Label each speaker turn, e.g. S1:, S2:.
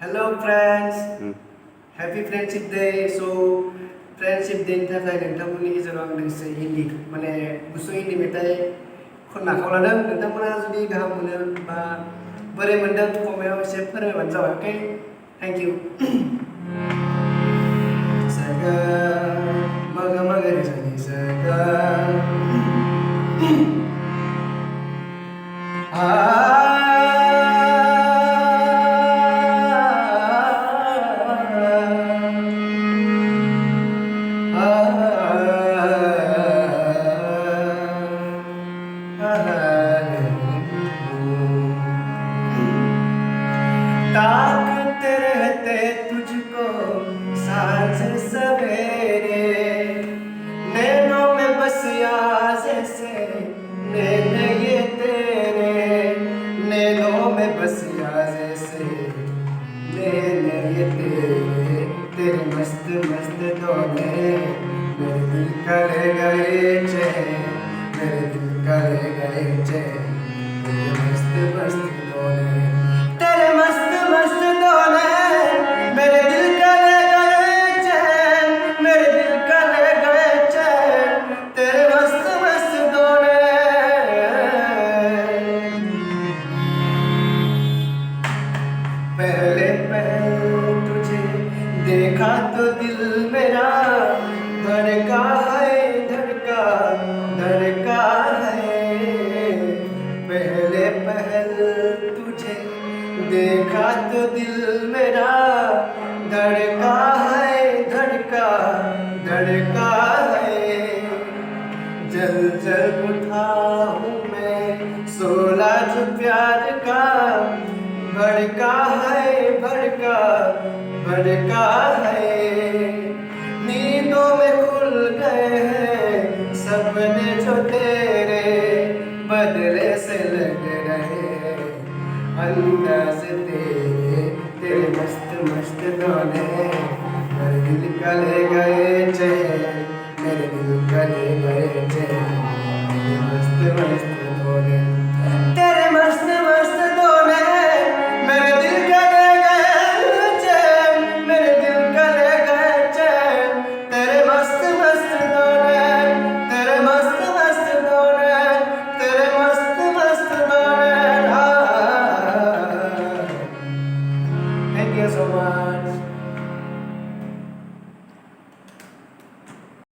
S1: Hello friends,
S2: Hmm.
S1: Happy Friendship Day. So Friendship Day नि थाखाय नोंथांमोननि गेजेराव आं दोंसे हिन्दी माने गुसुं हिन्दी मेथाइ खननो आखायाव लादों। नोंथांमोना जुदि गाहाम मोनो बा बोरै मोनदों कमेन्टआव एसे फोरमायबानो जाबाय। Okay, thank you. Saga maga maga ni sani saga ताकते रहते तुझको सांझ सवेरे, नैनों में बसिया जैसे नैन ये तेरे, नैनों में बसिया जैसे नैन ये तेरे, तेरे मस्त मस्त दौरे मेरे दिल करे गए चैन, मेरे दिल करे गए चैन, तेरे मस्त मस्त दौरे, तेरे मस्त मस्त दौरे मेरे दिल करे गए चैन, मेरे दिल करे गए चैन, तेरे मस्त मस्त दौरे। पहले पहले तुझे देखा तो दिल मेरा धड़का है, धड़का धड़का है। पहले पहले तुझे देखा तो दिल मेरा धड़का है, धड़का धड़का है। जल जल उठा हूँ मैं सोला जो प्यार का, भड़का है, भड़का भड़का है। नींदों में खुल गए हैं सपने जो तेरे, बदले से लग रहे अंदाज तेरे, तेरे मस्त मस्त गाने मेरे दिल का ले गए चैन, मेरे दिल का ले गए चैन, तेरे मस्त मस्त